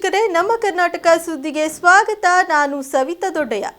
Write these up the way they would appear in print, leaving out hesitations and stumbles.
ವೀಕ್ಷಕರೇ, ನಮ್ಮ ಕರ್ನಾಟಕ ಸುದ್ದಿಗೆ ಸ್ವಾಗತ. ನಾನು ಸವಿತಾ ದೊಡ್ಡಯ್ಯ.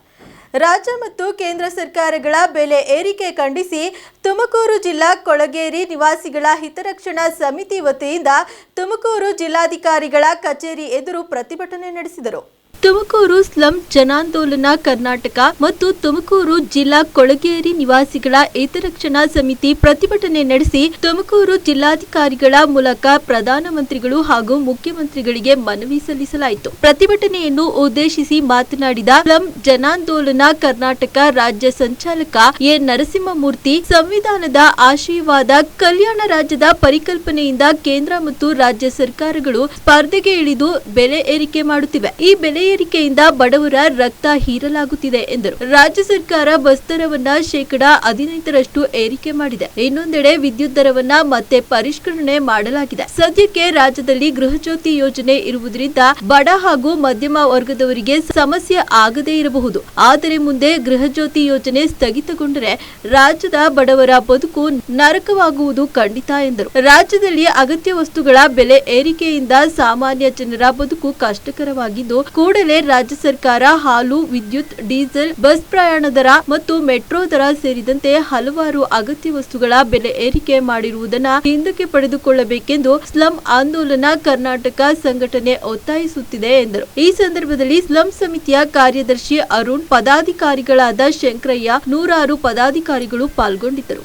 ರಾಜ್ಯ ಮತ್ತು ಕೇಂದ್ರ ಸರ್ಕಾರಗಳ ಬೆಲೆ ಏರಿಕೆ ಖಂಡಿಸಿ ತುಮಕೂರು ಜಿಲ್ಲಾ ಕೊಳಗೇರಿ ನಿವಾಸಿಗಳ ಹಿತರಕ್ಷಣಾ ಸಮಿತಿ ವತಿಯಿಂದ ತುಮಕೂರು ಜಿಲ್ಲಾಧಿಕಾರಿಗಳ ಕಚೇರಿ ಎದುರು ಪ್ರತಿಭಟನೆ ನಡೆಸಿದರು. ತುಮಕೂರು ಸ್ಲಂ ಜನಾಂದೋಲನ ಕರ್ನಾಟಕ ಮತ್ತು ತುಮಕೂರು ಜಿಲ್ಲಾ ಕೊಳಗೇರಿ ನಿವಾಸಿಗಳ ಹಿತರಕ್ಷಣಾ ಸಮಿತಿ ಪ್ರತಿಭಟನೆ ನಡೆಸಿ ತುಮಕೂರು ಜಿಲ್ಲಾಧಿಕಾರಿಗಳ ಮೂಲಕ ಪ್ರಧಾನಮಂತ್ರಿಗಳು ಹಾಗೂ ಮುಖ್ಯಮಂತ್ರಿಗಳಿಗೆ ಮನವಿ ಸಲ್ಲಿಸಲಾಯಿತು. ಪ್ರತಿಭಟನೆಯನ್ನು ಉದ್ದೇಶಿಸಿ ಮಾತನಾಡಿದ ಸ್ಲಂ ಜನಾಂದೋಲನ ಕರ್ನಾಟಕ ರಾಜ್ಯ ಸಂಚಾಲಕ ಎ ನರಸಿಂಹಮೂರ್ತಿ, ಸಂವಿಧಾನದ ಆಶಯವಾದ ಕಲ್ಯಾಣ ರಾಜ್ಯದ ಪರಿಕಲ್ಪನೆಯಿಂದ ಕೇಂದ್ರ ಮತ್ತು ರಾಜ್ಯ ಸರ್ಕಾರಗಳು ಸ್ಪರ್ಧೆಗೆ ಇಳಿದು ಬೆಲೆ ಏರಿಕೆ ಮಾಡುತ್ತಿವೆ. ಈ ಬೆಲೆ ಏರಿಕೆಯಿಂದ ಬಡವರ ರಕ್ತ ಹೀರಲಾಗುತ್ತಿದೆ ಎಂದರು. ರಾಜ್ಯ ಸರ್ಕಾರ ಬಸ್ ದರವನ್ನ 15% ಏರಿಕೆ ಮಾಡಿದೆ. ಇನ್ನೊಂದೆಡೆ ವಿದ್ಯುತ್ ದರವನ್ನ ಮತ್ತೆ ಪರಿಷ್ಕರಣೆ ಮಾಡಲಾಗಿದೆ. ಸದ್ಯಕ್ಕೆ ರಾಜ್ಯದಲ್ಲಿ ಗೃಹಜ್ಯೋತಿ ಯೋಜನೆ ಇರುವುದರಿಂದ ಬಡ ಹಾಗೂ ಮಧ್ಯಮ ವರ್ಗದವರಿಗೆ ಸಮಸ್ಯೆ ಆಗದೇ ಇರಬಹುದು. ಆದರೆ ಮುಂದೆ ಗೃಹಜ್ಯೋತಿ ಯೋಜನೆ ಸ್ಥಗಿತಗೊಂಡರೆ ರಾಜ್ಯದ ಬಡವರ ಬದುಕು ನರಕವಾಗುವುದು ಖಂಡಿತ ಎಂದರು. ರಾಜ್ಯದಲ್ಲಿ ಅಗತ್ಯ ವಸ್ತುಗಳ ಬೆಲೆ ಏರಿಕೆಯಿಂದ ಸಾಮಾನ್ಯ ಜನರ ಬದುಕು ಕಷ್ಟಕರವಾಗಿದ್ದು, ಕೂಡಲೇ ರಾಜ್ಯ ಸರ್ಕಾರ ಹಾಲು, ವಿದ್ಯುತ್, ಡೀಸೆಲ್, ಬಸ್ ಪ್ರಯಾಣ ದರ ಮತ್ತು ಮೆಟ್ರೋ ದರ ಸೇರಿದಂತೆ ಹಲವಾರು ಅಗತ್ಯ ವಸ್ತುಗಳ ಬೆಲೆ ಏರಿಕೆ ಮಾಡಿರುವುದನ್ನು ಹಿಂದಕ್ಕೆ ಪಡೆದುಕೊಳ್ಳಬೇಕೆಂದು ಸ್ಲಂ ಆಂದೋಲನ ಕರ್ನಾಟಕ ಸಂಘಟನೆ ಒತ್ತಾಯಿಸುತ್ತಿದೆ ಎಂದರು. ಈ ಸಂದರ್ಭದಲ್ಲಿ ಸ್ಲಂ ಸಮಿತಿಯ ಕಾರ್ಯದರ್ಶಿ ಅರುಣ್, ಪದಾಧಿಕಾರಿಗಳಾದ ಶಂಕರಯ್ಯ, ನೂರಾರು ಪದಾಧಿಕಾರಿಗಳು ಪಾಲ್ಗೊಂಡಿದ್ದರು.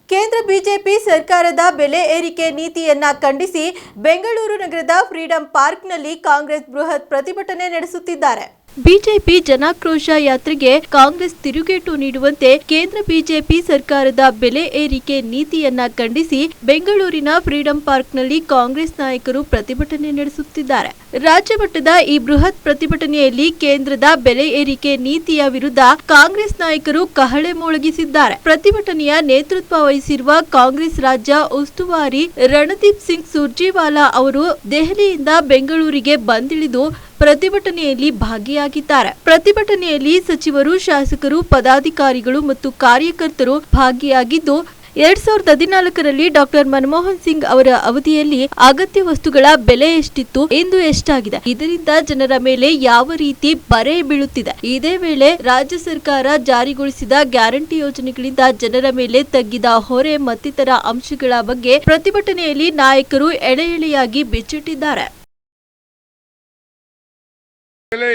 ಕೇಂದ್ರ ಬಿಜೆಪಿ ಸರ್ಕಾರದ ಬೆಲೆ ಏರಿಕೆ ನೀತಿಯನ್ನ ಖಂಡಿಸಿ ಬೆಂಗಳೂರು ನಗರದ ಫ್ರೀಡಂ ಪಾರ್ಕ್ನಲ್ಲಿ ಕಾಂಗ್ರೆಸ್ ಬೃಹತ್ ಪ್ರತಿಭಟನೆ ನಡೆಸುತ್ತಿದ್ದಾರೆ. ಬಿಜೆಪಿ ಜನಾಕ್ರೋಶ ಯಾತ್ರೆಗೆ ಕಾಂಗ್ರೆಸ್ ತಿರುಗೇಟು ನೀಡುವಂತೆ ಕೇಂದ್ರ ಬಿಜೆಪಿ ಸರ್ಕಾರದ ಬೆಲೆ ಏರಿಕೆ ನೀತಿಯನ್ನ ಖಂಡಿಸಿ ಬೆಂಗಳೂರಿನ ಫ್ರೀಡಂ ಪಾರ್ಕ್ನಲ್ಲಿ ಕಾಂಗ್ರೆಸ್ ನಾಯಕರು ಪ್ರತಿಭಟನೆ ನಡೆಸುತ್ತಿದ್ದಾರೆ. ರಾಜ್ಯ ಮಟ್ಟದ ಈ ಬೃಹತ್ ಪ್ರತಿಭಟನೆಯಲ್ಲಿ ಕೇಂದ್ರದ ಬೆಲೆ ಏರಿಕೆ ನೀತಿಯ ವಿರುದ್ಧ ಕಾಂಗ್ರೆಸ್ ನಾಯಕರು ಕಹಳೆ ಮೊಳಗಿಸಿದ್ದಾರೆ. ಪ್ರತಿಭಟನೆಯ ನೇತೃತ್ವ ವಹಿಸಿರುವ ಕಾಂಗ್ರೆಸ್ ರಾಜ್ಯ ಉಸ್ತುವಾರಿ ರಣದೀಪ್ ಸಿಂಗ್ ಸುರ್ಜೇವಾಲಾ ಅವರು ದೆಹಲಿಯಿಂದ ಬೆಂಗಳೂರಿಗೆ ಬಂದಿಳಿದು ಪ್ರತಿಭಟನೆಯಲ್ಲಿ ಭಾಗಿಯಾಗಿದ್ದಾರೆ. ಪ್ರತಿಭಟನೆಯಲ್ಲಿ ಸಚಿವರು, ಶಾಸಕರು, ಪದಾಧಿಕಾರಿಗಳು ಮತ್ತು ಕಾರ್ಯಕರ್ತರು ಭಾಗಿಯಾಗಿದ್ದು, 2014ರಲ್ಲಿ ಡಾಕ್ಟರ್ ಮನಮೋಹನ್ ಸಿಂಗ್ ಅವರ ಅವಧಿಯಲ್ಲಿ ಅಗತ್ಯ ವಸ್ತುಗಳ ಬೆಲೆ ಎಷ್ಟಿತ್ತು, ಇಂದು ಎಷ್ಟಾಗಿದೆ, ಇದರಿಂದ ಜನರ ಮೇಲೆ ಯಾವ ರೀತಿ ಬರೆ ಬೀಳುತ್ತಿದೆ, ಇದೇ ವೇಳೆ ರಾಜ್ಯ ಸರ್ಕಾರ ಜಾರಿಗೊಳಿಸಿದ ಗ್ಯಾರಂಟಿ ಯೋಜನೆಗಳಿಂದ ಜನರ ಮೇಲೆ ತಗ್ಗಿದ ಹೊರೆ ಮತ್ತಿತರ ಅಂಶಗಳ ಬಗ್ಗೆ ಪ್ರತಿಭಟನೆಯಲ್ಲಿ ನಾಯಕರು ಎಳೆಯಾಗಿ ಬಿಚ್ಚಿಟ್ಟಿದ್ದಾರೆ.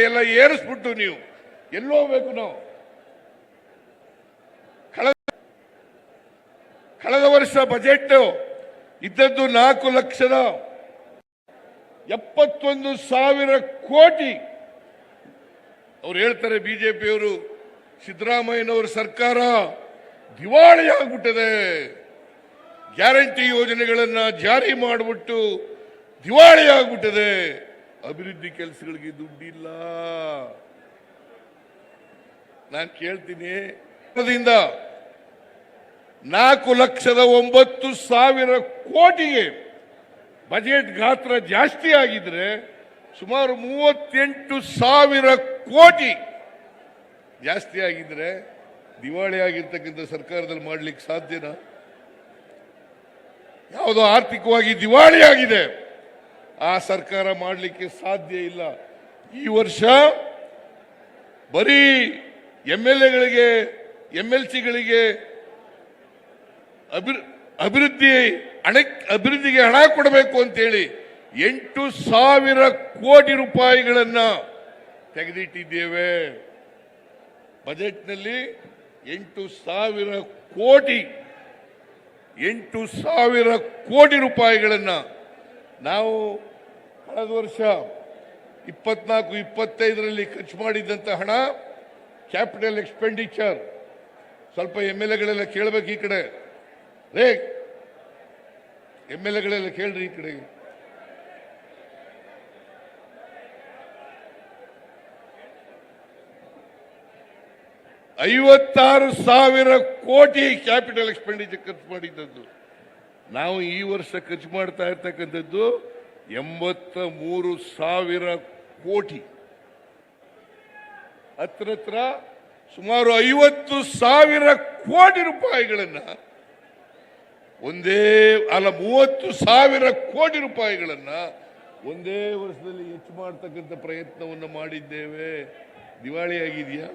ಎಲ್ಲ ಏರಿಸ್ಬಿಟ್ಟು ನೀವು ಎಲ್ಲೋ ಹೋಗ್ಬೇಕು. ನಾವು ಕಳೆದ ವರ್ಷ ಬಜೆಟ್ ಇದ್ದದ್ದು 4,71,000 ಕೋಟಿ. ಅವ್ರು ಹೇಳ್ತಾರೆ, ಬಿಜೆಪಿಯವರು, ಸಿದ್ದರಾಮಯ್ಯನವರ ಸರ್ಕಾರ ದಿವಾಳಿ ಆಗ್ಬಿಟ್ಟಿದೆ, ಗ್ಯಾರಂಟಿ ಯೋಜನೆಗಳನ್ನ ಜಾರಿ ಮಾಡಿಬಿಟ್ಟು ದಿವಾಳಿ ಆಗ್ಬಿಟ್ಟಿದೆ, ಅಭಿವೃದ್ಧಿ ಕೆಲಸಗಳಿಗೆ ದುಡ್ಡಿಲ್ಲ. ನಾನು ಕೇಳ್ತೀನಿ, 4,09,000 ಕೋಟಿಗೆ ಬಜೆಟ್ ಗಾತ್ರ ಜಾಸ್ತಿ ಆಗಿದ್ರೆ ಸುಮಾರು 38,000 ಕೋಟಿ ಜಾಸ್ತಿ ಆಗಿದ್ರೆ ದಿವಾಳಿ ಆಗಿರ್ತಕ್ಕಂಥ ಸರ್ಕಾರದಲ್ಲಿ ಮಾಡ್ಲಿಕ್ಕೆ ಸಾಧ್ಯನಾ? ಯಾವುದೋ ಆರ್ಥಿಕವಾಗಿ ದಿವಾಳಿ ಆಗಿದೆ, ಆ ಸರ್ಕಾರ ಮಾಡಲಿಕ್ಕೆ ಸಾಧ್ಯ ಇಲ್ಲ. ಈ ವರ್ಷ ಬರೀ MLAಗಳಿಗೆ, MLCಗಳಿಗೆ ಅಭಿವೃದ್ಧಿಗೆ ಹಣ ಕೊಡಬೇಕು ಅಂತೇಳಿ 8,000 ಕೋಟಿ ರೂಪಾಯಿಗಳನ್ನ ತೆಗೆದಿಟ್ಟಿದ್ದೇವೆ. ಬಜೆಟ್ನಲ್ಲಿ 8,000 ಕೋಟಿ ರೂಪಾಯಿಗಳನ್ನ ನಾವು ಕಳೆದ ವರ್ಷ 24-25ರಲ್ಲಿ ಖರ್ಚು ಮಾಡಿದ್ದಂತ ಹಣ ಕ್ಯಾಪಿಟಲ್ ಎಕ್ಸ್ಪೆಂಡಿಚರ್. ಸ್ವಲ್ಪ MLAಗಳೆಲ್ಲ ಕೇಳಬೇಕು, ಈ ಕಡೆ ರೇ MLAಗಳೆಲ್ಲ ಕೇಳ್ರಿ, ಈ ಕಡೆ. $56,000 ಕೋಟಿ ಕ್ಯಾಪಿಟಲ್ ಎಕ್ಸ್ಪೆಂಡಿಚರ್ ಖರ್ಚು ಮಾಡಿದ್ದದ್ದು. ನಾವು ಈ ವರ್ಷ ಖರ್ಚು ಮಾಡ್ತಾ ಇರ್ತಕ್ಕಂಥದ್ದು 83,000 ಕೋಟಿ. ಹತ್ರ ಸುಮಾರು 50,000 ಕೋಟಿ ರೂಪಾಯಿಗಳನ್ನ ಒಂದೇ 30,000 ಕೋಟಿ ರೂಪಾಯಿಗಳನ್ನ ಒಂದೇ ವರ್ಷದಲ್ಲಿ ಹೆಚ್ಚು ಮಾಡತಕ್ಕಂಥ ಪ್ರಯತ್ನವನ್ನು ಮಾಡಿದ್ದೇವೆ. ದಿವಾಳಿ ಆಗಿದೆಯಾ?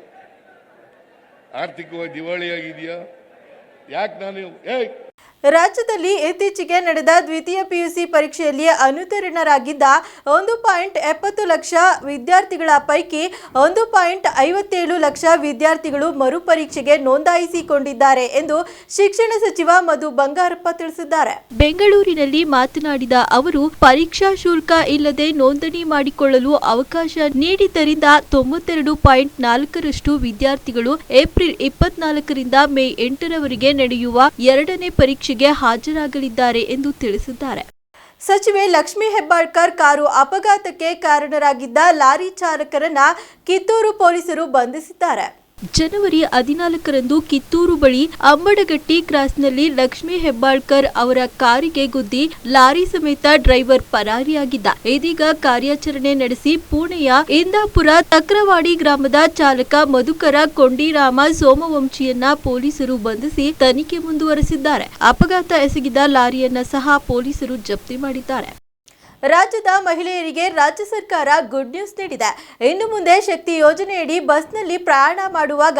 ಆರ್ಥಿಕವಾಗಿ ದಿವಾಳಿ ಆಗಿದೆಯಾ? ಯಾಕೆ ನಾನು ರಾಜ್ಯದಲ್ಲಿ ಇತ್ತೀಚೆಗೆ ನಡೆದ ದ್ವಿತೀಯ ಪಿಯುಸಿ ಪರೀಕ್ಷೆಯಲ್ಲಿ ಅನುತ್ತೀರ್ಣರಾಗಿದ್ದ 1.70 ಲಕ್ಷ ವಿದ್ಯಾರ್ಥಿಗಳ ಪೈಕಿ 1.57 ಲಕ್ಷ ವಿದ್ಯಾರ್ಥಿಗಳು ಮರುಪರೀಕ್ಷೆಗೆ ನೋಂದಾಯಿಸಿಕೊಂಡಿದ್ದಾರೆ ಎಂದು ಶಿಕ್ಷಣ ಸಚಿವ ಮಧು ಬಂಗಾರಪ್ಪ ತಿಳಿಸಿದ್ದಾರೆ. ಬೆಂಗಳೂರಿನಲ್ಲಿ ಮಾತನಾಡಿದ ಅವರು, ಪರೀಕ್ಷಾ ಶುಲ್ಕ ಇಲ್ಲದೆ ನೋಂದಣಿ ಮಾಡಿಕೊಳ್ಳಲು ಅವಕಾಶ ನೀಡಿದ್ದರಿಂದ 92.4% ವಿದ್ಯಾರ್ಥಿಗಳು ಏಪ್ರಿಲ್ 24ರಿಂದ ಮೇ 8ರವರೆಗೆ ನಡೆಯುವ ಎರಡನೇ ಪರೀಕ್ಷೆಗೆ ಹಾಜರಾಗಲಿದ್ದಾರೆ ಎಂದು ತಿಳಿಸಿದ್ದಾರೆ. ಸಚಿವೆ ಲಕ್ಷ್ಮೀ ಹೆಬ್ಬಾಳ್ಕರ್ ಕಾರು ಅಪಘಾತಕ್ಕೆ ಕಾರಣರಾಗಿದ್ದ ಲಾರಿ ಚಾಲಕರನ್ನ ಕಿತ್ತೂರು ಪೊಲೀಸರು ಬಂಧಿಸಿದ್ದಾರೆ. ಜನವರಿ 14ರಂದು ಕಿತ್ತೂರು ಬಳಿ ಅಮ್ಮಡಗಟ್ಟಿ ಕ್ರಾಸ್ನಲ್ಲಿ ಲಕ್ಷ್ಮೀ ಹೆಬ್ಬಾಳ್ಕರ್ ಅವರ ಕಾರಿಗೆ ಗುದ್ದಿ ಲಾರಿ ಸಮೇತ ಡ್ರೈವರ್ ಪರಾರಿಯಾಗಿದ್ದ. ಇದೀಗ ಕಾರ್ಯಾಚರಣೆ ನಡೆಸಿ ಪುಣೆಯ ಇಂದಾಪುರ ತಕ್ರವಾಡಿ ಗ್ರಾಮದ ಚಾಲಕ ಮಧುಕರ ಕೊಂಡಿರಾಮ ಸೋಮವಂಶಿಯನ್ನ ಪೊಲೀಸರು ಬಂಧಿಸಿ ತನಿಖೆ ಮುಂದುವರೆಸಿದ್ದಾರೆ. ಅಪಘಾತ ಎಸಗಿದ ಲಾರಿಯನ್ನ ಸಹ ಪೊಲೀಸರು ಜಪ್ತಿ ಮಾಡಿದ್ದಾರೆ. ರಾಜ್ಯದ ಮಹಿಳೆಯರಿಗೆ ರಾಜ್ಯ ಸರ್ಕಾರ ಗುಡ್ ನ್ಯೂಸ್ ನೀಡಿದೆ. ಇನ್ನು ಮುಂದೆ ಶಕ್ತಿ ಯೋಜನೆಯಡಿ ಬಸ್ನಲ್ಲಿ ಪ್ರಯಾಣ ಮಾಡುವಾಗ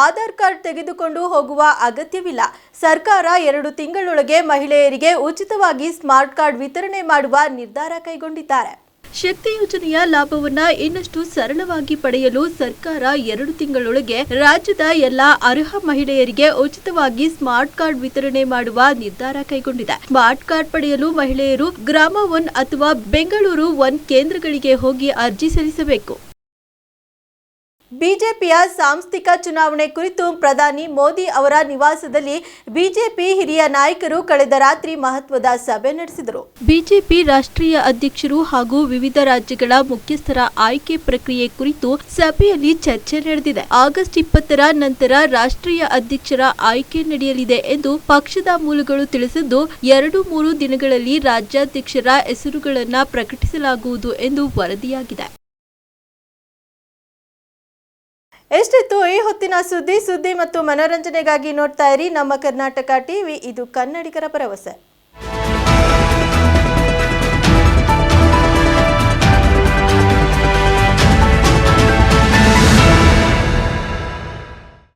ಆಧಾರ್ ಕಾರ್ಡ್ ತೆಗೆದುಕೊಂಡು ಹೋಗುವ ಅಗತ್ಯವಿಲ್ಲ. ಸರ್ಕಾರ 2 ತಿಂಗಳೊಳಗೆ ಮಹಿಳೆಯರಿಗೆ ಉಚಿತವಾಗಿ ಸ್ಮಾರ್ಟ್ ಕಾರ್ಡ್ ವಿತರಣೆ ಮಾಡುವ ನಿರ್ಧಾರ ಕೈಗೊಂಡಿದ್ದಾರೆ. ಶಕ್ತಿ ಯೋಜನೆಯ ಲಾಭವನ್ನ ಇನ್ನಷ್ಟು ಸರಳವಾಗಿ ಪಡೆಯಲು ಸರ್ಕಾರ 2 ತಿಂಗಳೊಳಗೆ ರಾಜ್ಯದ ಎಲ್ಲಾ ಅರ್ಹ ಮಹಿಳೆಯರಿಗೆ ಉಚಿತವಾಗಿ ಸ್ಮಾರ್ಟ್ ಕಾರ್ಡ್ ವಿತರಣೆ ಮಾಡುವ ನಿರ್ಧಾರ ಕೈಗೊಂಡಿದೆ. ಸ್ಮಾರ್ಟ್ ಕಾರ್ಡ್ ಪಡೆಯಲು ಮಹಿಳೆಯರು ಗ್ರಾಮ 1 ಅಥವಾ ಬೆಂಗಳೂರು 1 ಕೇಂದ್ರಗಳಿಗೆ ಹೋಗಿ ಅರ್ಜಿ ಸಲ್ಲಿಸಬೇಕು. ಬಿಜೆಪಿಯ ಸಾಂಸ್ಥಿಕ ಚುನಾವಣೆ ಕುರಿತು ಪ್ರಧಾನಿ ಮೋದಿ ಅವರ ನಿವಾಸದಲ್ಲಿ ಬಿಜೆಪಿ ಹಿರಿಯ ನಾಯಕರು ಕಳೆದ ರಾತ್ರಿ ಮಹತ್ವದ ಸಭೆ ನಡೆಸಿದರು. ಬಿಜೆಪಿ ರಾಷ್ಟ್ರೀಯ ಅಧ್ಯಕ್ಷರು ಹಾಗೂ ವಿವಿಧ ರಾಜ್ಯಗಳ ಮುಖ್ಯಸ್ಥರ ಆಯ್ಕೆ ಪ್ರಕ್ರಿಯೆ ಕುರಿತು ಸಭೆಯಲ್ಲಿ ಚರ್ಚೆ ನಡೆದಿದೆ. ಆಗಸ್ಟ್ 20ರ ನಂತರ ರಾಷ್ಟ್ರೀಯ ಅಧ್ಯಕ್ಷರ ಆಯ್ಕೆ ನಡೆಯಲಿದೆ ಎಂದು ಪಕ್ಷದ ಮೂಲಗಳು ತಿಳಿಸಿದ್ದು, 2-3 ದಿನಗಳಲ್ಲಿ ರಾಜ್ಯಾಧ್ಯಕ್ಷರ ಹೆಸರುಗಳನ್ನು ಪ್ರಕಟಿಸಲಾಗುವುದು ಎಂದು ವರದಿಯಾಗಿದೆ. ಎಷ್ಟಿತ್ತು ಈ ಹೊತ್ತಿನ ಸುದ್ದಿ ಮತ್ತು ಮನೋರಂಜನೆಗಾಗಿ ನೋಡ್ತಾ ಇರಿ ನಮ್ಮ ಕರ್ನಾಟಕ ಟಿವಿ. ಇದು ಕನ್ನಡಿಗರ ಭರವಸೆ.